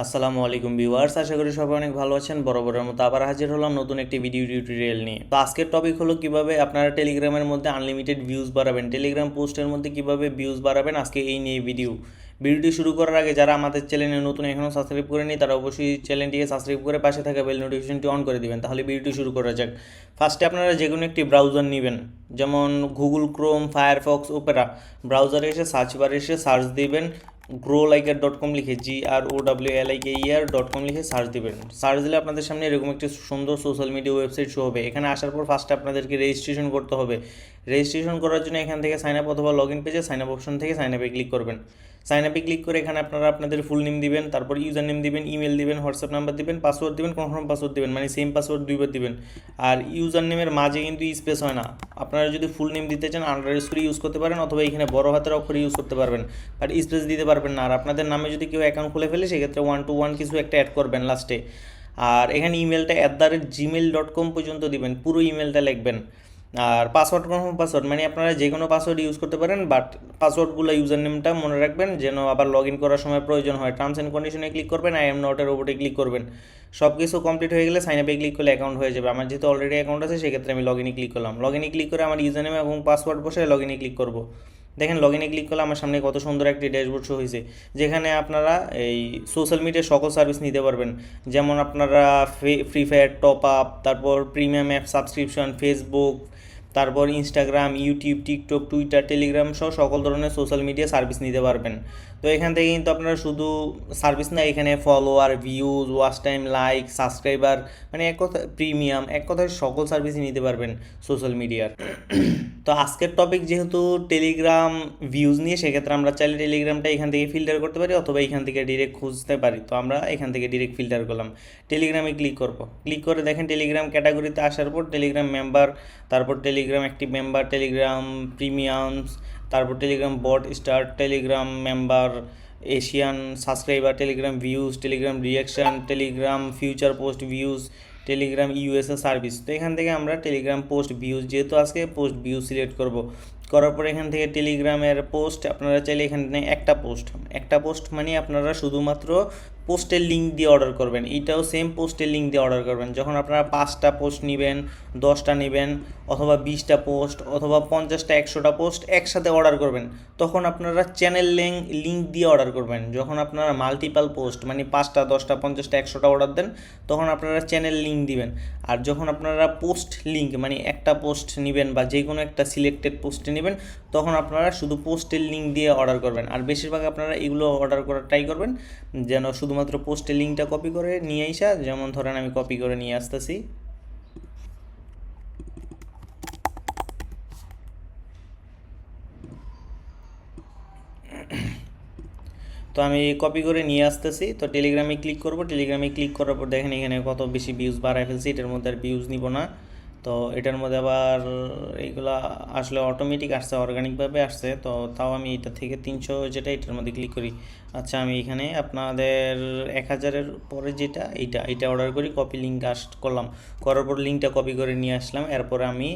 আসসালামু আলাইকুম ভিউয়ার্স, আশা করি সবাই অনেক ভালো আছেন। বরাবরের মতো আবার হাজির হলাম নতুন একটি ভিডিও টিউটোরিয়াল নিয়ে। তো আজকের টপিক হলো কিভাবে আপনারা টেলিগ্রামের মধ্যে আনলিমিটেড ভিউজ বাড়াবেন, টেলিগ্রাম পোস্টের মধ্যে কিভাবে ভিউজ বাড়াবেন, আজকে এই নিয়ে ভিডিওটি শুরু করার আগে যারা আমাদের চ্যানেলে নতুন এখনও সাবস্ক্রাইব করেনি তারা অবশ্যই চ্যানেলটিকে সাবস্ক্রাইব করে পাশে থাকা বেল নোটিফিকেশনটি অন করে দিবেন। তাহলে ভিডিওটি শুরু করা যাক। ফার্স্টে আপনারা যে কোনো একটি ব্রাউজার নেবেন, যেমন গুগল ক্রোম, ফায়ারফক্স, ওপেরা। ব্রাউজারে এসে সার্চ বারে এসে সার্চ দিবেন growliker.com লিখে growliker.com লিখে সার্চ দিবেন। সার্চ দিলে আপনাদের সামনে এরকম একটি সুন্দর সোশ্যাল মিডিয়া ওয়েবসাইট শো হবে। এখানে আসার পর ফার্স্টে আপনাদেরকে রেজিস্ট্রেশন করতে হবে। রেজিস্ট্রেশন করার জন্য এখান থেকে সাইন আপ অথবা লগ ইন পেজে সাইন আপ অপশন থেকে সাইন আপে ক্লিক করবেন। সাইন আপে ক্লিক করে এখানে আপনারা আপনাদের ফুল নেম দিবেন, তারপর ইউজার নেম দিবেন, ইমেল দিবেন, হোয়াটসঅ্যাপ নাম্বার দিবেন, পাসওয়ার্ড দিবেন, কনফার্ম পাসওয়ার্ড দিবেন, মানে সেম পাসওয়ার্ড দুইবার দিবেন। আর ইউজার নেমের মাঝে কিন্তু স্পেস হয় না। আপনারা যদি ফুল নেম দিতে চান আন্ডারস্কোর ইউজ করতে পারেন, অথবা এখানে বড় হাতের অক্ষরে ইউজ করতে পারবেন, বাট স্পেস দিতে পারবেন না। আর আপনাদের নামে যদি কেউ অ্যাকাউন্ট খুলে ফেলে সেক্ষেত্রে 1 to 1 কিছু একটা অ্যাড করবেন লাস্টে। আর এখানে ইমেলটা @gmail.com পর্যন্ত দিবেন, পুরো ইমেলটা লিখবেন। আর পাসওয়ার্ড কনফার্ম পাসওয়ার্ড, মানে আপনারা যে কোনো পাসওয়ার্ড ইউজ করতে পারেন, বাট পাসওয়ার্ডগুলো ইউজার নেমটা মনে রাখবেন যেন আবার লগ ইন করার সময় প্রয়োজন হয়। টার্মস অ্যান্ড কন্ডিশনে ক্লিক করবেন, আই এম নটের ওপরে ক্লিক করবেন। সব কিছু কমপ্লিট হয়ে গেলে সাইন আপে ক্লিক করলে অ্যাকাউন্ট হয়ে যাবে। আমার যেহেতু অলরেডি অ্যাকাউন্ট আছে সেক্ষেত্রে আমি লগ ইনে ক্লিক করলাম। লগ ইনে ক্লিক করে আমার ইউজার নেম এবং পাসওয়ার্ড বসে লগ ইনে ক্লিক করবো। দেখেন লগ ইনে ক্লিক করলে আমার সামনে কত সুন্দর একটি ড্যাশবোর্ড শো হয়েছে, যেখানে আপনারা এই সোশ্যাল মিডিয়ার সকল সার্ভিস নিতে পারবেন। যেমন আপনারা ফ্রি ফায়ার টপ আপ, তারপর প্রিমিয়াম অ্যাপ সাবস্ক্রিপশন, ফেসবুক, তারপর Instagram, YouTube, TikTok, Twitter, Telegram সহ সকল ধরনের সোশ্যাল মিডিয়া সার্ভিস নিতে পারবেন। তো এখান থেকে কিন্তু আপনারা শুধু সার্ভিস না, এখানে follower, views, watch time, like, subscriber, মানে এক কথা প্রিমিয়াম, এক কথায় সকল সার্ভিসই নিতে পারবেন সোশ্যাল মিডিয়ার। তো আজকের টপিক যেহেতু টেলিগ্রাম ভিউজ নিয়ে, সেক্ষেত্রে আমরা চাইলে টেলিগ্রামটা এখান থেকে ফিল্টার করতে পারি, অথবা এখান থেকে ডিরেক্ট খুঁজতে পারি। তো আমরা এখান থেকে ডিরেক্ট ফিল্টার করলাম। টেলিগ্রামে ক্লিক করব, ক্লিক করে দেখেন টেলিগ্রাম ক্যাটাগরিতে আসার পর টেলিগ্রাম মেম্বার, তারপর Telegram active member, Telegram premiums, তারপর Telegram bot start, Telegram member, Asian subscriber, Telegram views, Telegram reaction, Telegram future post views, Telegram USA service. তো এখান থেকে আমরা টেলিগ্রাম পোস্ট ভিউজ, যেহেতু আজকে পোস্ট ভিউজ সিলেক্ট করব। করার পর এখান থেকে টেলিগ্রামের পোস্ট আপনারা চাইলে এখানে একটা পোস্ট মানে আপনারা শুধুমাত্র পোস্টের লিঙ্ক দিয়ে অর্ডার করবেন। এইটাও সেম পোস্টের লিঙ্ক দিয়ে অর্ডার করবেন। যখন আপনারা 5টা পোস্ট নেবেন, 10টা নেবেন, অথবা 20টা পোস্ট, অথবা 50টা 100টা পোস্ট একসাথে অর্ডার করবেন, তখন আপনারা চ্যানেল লিঙ্ক দিয়ে অর্ডার করবেন। যখন আপনারা মাল্টিপাল পোস্ট মানে 5টা 10টা 50টা 100টা অর্ডার দেন, তখন আপনারা চ্যানেল লিঙ্ক দিবেন। আর যখন আপনারা পোস্ট লিঙ্ক মানে একটা পোস্ট নেবেন বা যে কোনো একটা সিলেক্টেড পোস্টে নেবেন, তখন আপনারা শুধু পোস্টের লিঙ্ক দিয়ে অর্ডার করবেন। আর বেশিরভাগ আপনারা এগুলো অর্ডার করার ট্রাই করবেন যেন শুধুমাত্র পোস্টের লিঙ্কটা কপি করে নিয়ে আসা। যেমন ধরেন আমি কপি করে নিয়ে আসতেছি। তো আমি কপি করে নিয়ে আসতেছি। তো টেলিগ্রামে ক্লিক করব, টেলিগ্রামে ক্লিক করার পর দেখেন এখানে কত বেশি ভিউজ বাড়ায় ফেলছি। এটার মধ্যে আর ভিউজ নিব না। তো এটার মধ্যে আবার এইগুলা আসলে অটোমেটিক আসছে, অর্গানিকভাবে আসছে। তো তাও আমি এটা থেকে 300 যেটা, এটার মধ্যে ক্লিক করি। আচ্ছা, আমি এখানে আপনাদের 1000-এর পরে যেটা এইটা অর্ডার করি, কপি লিঙ্ক করলাম। করার পর লিঙ্কটা কপি করে নিয়ে আসলাম। এরপরে আমি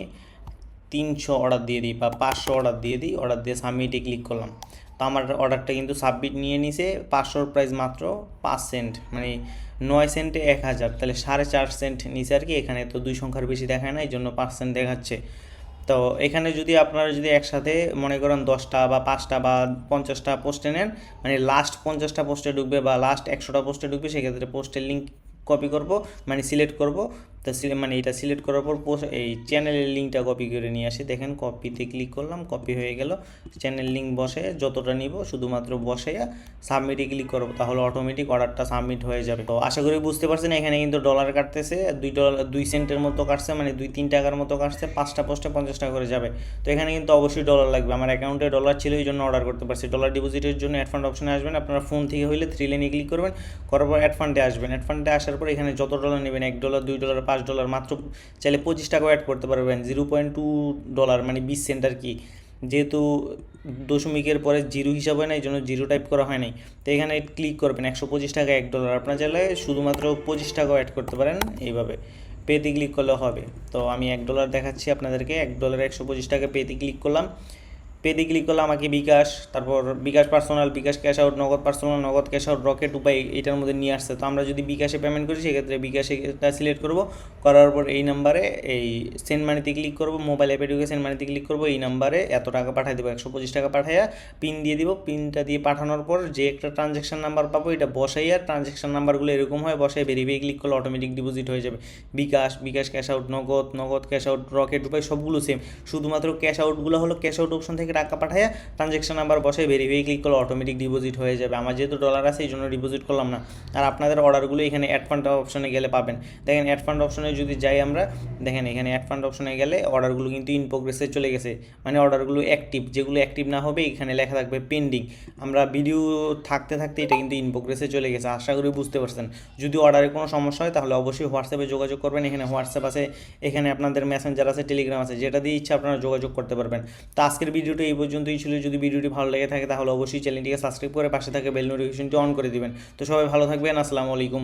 300 অর্ডার দিয়ে দিই বা 500 অর্ডার দিয়ে দিই। অর্ডার দিয়ে সাবমিটে ক্লিক করলাম। তো আমার অর্ডারটা কিন্তু সাবমিট নিয়ে নিছে। 500-র প্রাইস মাত্র 5 সেন্ট, মানে 9 সেন্টে 1000, তাহলে 4.5 সেন্ট নিচে আর কি। এখানে তো 2 সংখ্যার বেশি দেখায় না, এই জন্য 5 সেন্ট দেখাচ্ছে। তো এখানে যদি আপনারা যদি একসাথে মনে করেন 10টা বা 5টা বা 50টা পোস্টে নেন, মানে লাস্ট 50টা পোস্টে ঢুকবে বা লাস্ট 100টা পোস্টে ঢুকবে, সেক্ষেত্রে পোস্টের লিঙ্ক কপি করব, মানে সিলেক্ট করব। তো মানে এটা সিলেক্ট করার পর এই চ্যানেলের লিঙ্কটা কপি করে নিয়ে আসি। দেখেন কপিতে ক্লিক করলাম, কপি হয়ে গেল। চ্যানেল লিঙ্ক বসে যতটা নিব শুধুমাত্র বসে সাবমিটে ক্লিক করবো, তাহলে অটোমেটিক অর্ডারটা সাবমিট হয়ে যাবে। তো আশা করি বুঝতে পারছেন। এখানে কিন্তু ডলার কাটতেছে, $2 সেন্টের মতো কাটছে, মানে 2-3 টাকার মতো কাটছে। 5টা পোস্টে 50 টাকা করে যাবে। তো এখানে কিন্তু অবশ্যই ডলার লাগবে। আমার অ্যাকাউন্টে ডলার ছিল, এই জন্য অর্ডার করতে পারছি। ডলার ডিপোজিটের জন্য অ্যাড ফান্ড অপশনে আসবেন। আপনারা ফোন থেকে হইলে 3 লাইনে ক্লিক করবেন, করার পর অ্যাড ফান্ডে আসবেন। অ্যাড ফান্ডে আসার পর এখানে যত ডলার নেবেন, $1, $2, $5, মাত্র চাইলে 25 টাকাও অ্যাড করতে পারবেন। $0.2 মানে 20 সেন্ট আর কি। যেহেতু দশমিকের পরে জিরো হিসাব হয় না, এই জন্য জিরো টাইপ করা হয় নাই। তো এখানে ক্লিক করবেন। 125 টাকা $1। আপনার চাইলে শুধুমাত্র 25 টাকাও অ্যাড করতে পারেন এইভাবে। পেতে ক্লিক করলে হবে। তো আমি $1 দেখাচ্ছি আপনাদেরকে। $1 125 টাকা পেতে ক্লিক করলাম। পেতে ক্লিক করলে আমাকে বিকাশ, তারপর বিকাশ পার্সোনাল, বিকাশ ক্যাশ আউট, নগদ পার্সোনাল, নগদ ক্যাশ আউট, রকেট, উপায় এটার মধ্যে নিয়ে আসছে। তো আমরা যদি বিকাশে পেমেন্ট করি সেক্ষেত্রে বিকাশে সিলেক্ট করব, করার পর এই নাম্বারে এই সেন্ড মানিতে ক্লিক করব, মোবাইল অ্যাপে ঢুকে সেন্ড মানিতে ক্লিক করব, এই নাম্বারে এত টাকা পাঠিয়ে দেবো, 125 টাকা পাঠাইয়া পিন দিয়ে দিব। পিনটা দিয়ে পাঠানোর পর যে একটা ট্রানজ্যাকশন নাম্বার পাবো এটা বসাইয়া, ট্রানজ্যাকশন নাম্বারগুলো এরকম হয়, বসাই ভেরিফাই ক্লিক করলে অটোমেটিক ডিপোজিট হয়ে যাবে। বিকাশ, বিকাশ ক্যাশ আউট, নগদ, নগদ ক্যাশ আউট, রকেট, উপায় সবগুলো সেম, শুধুমাত্র ক্যাশ আউটগুলো হলো ক্যাশ আউট অপশন থেকে টাকা পাঠাইয়া ট্রানজ্যাকশন নাম্বার বসাই ভেরিফাই ক্লিক করলে অটোমেটিক ডিপোজিট হয়ে যাবে। আমার যেহেতু ডলার আছে এই জন্য ডিপোজিট করলাম না। আর আপনাদের অর্ডারগুলো এখানে অ্যাড ফান্ড অপশনে গেলে পাবেন। দেখেন অ্যাড ফান্ড অপশনে যদি যাই আমরা, দেখেন এখানে অ্যাড ফান্ড অপশনে গেলে অর্ডারগুলো কিন্তু ইন প্রোগ্রেসে চলে গেছে, মানে অর্ডারগুলো অ্যাক্টিভ। যেগুলো অ্যাক্টিভ না হবে এখানে লেখা থাকবে পেন্ডিং। আমরা ভিডিও থাকতে থাকতে এটা কিন্তু ইন প্রোগ্রেসে চলে গেছে, আশা করি বুঝতে পারছেন। যদি অর্ডারে কোনো সমস্যা হয় তাহলে অবশ্যই হোয়াটসঅ্যাপে যোগাযোগ করবেন। এখানে হোয়াটসঅ্যাপ আছে, এখানে আপনাদের মেসেঞ্জার আছে, টেলিগ্রাম আছে, যেটা দিয়ে ইচ্ছা আপনারা যোগাযোগ করতে পারবেন। তো আজকের ভিডিওটা এই পর্যন্তই ছিল। যদি ভিডিওটি ভালো লেগে থাকে তাহলে অবশ্যই চ্যানেলটিকে সাবস্ক্রাইব করে পাশে থাকে বেল নোটিফিকেশনটি অন করে দিবেন। তো সবাই ভালো থাকবেন, আসসালামু আলাইকুম।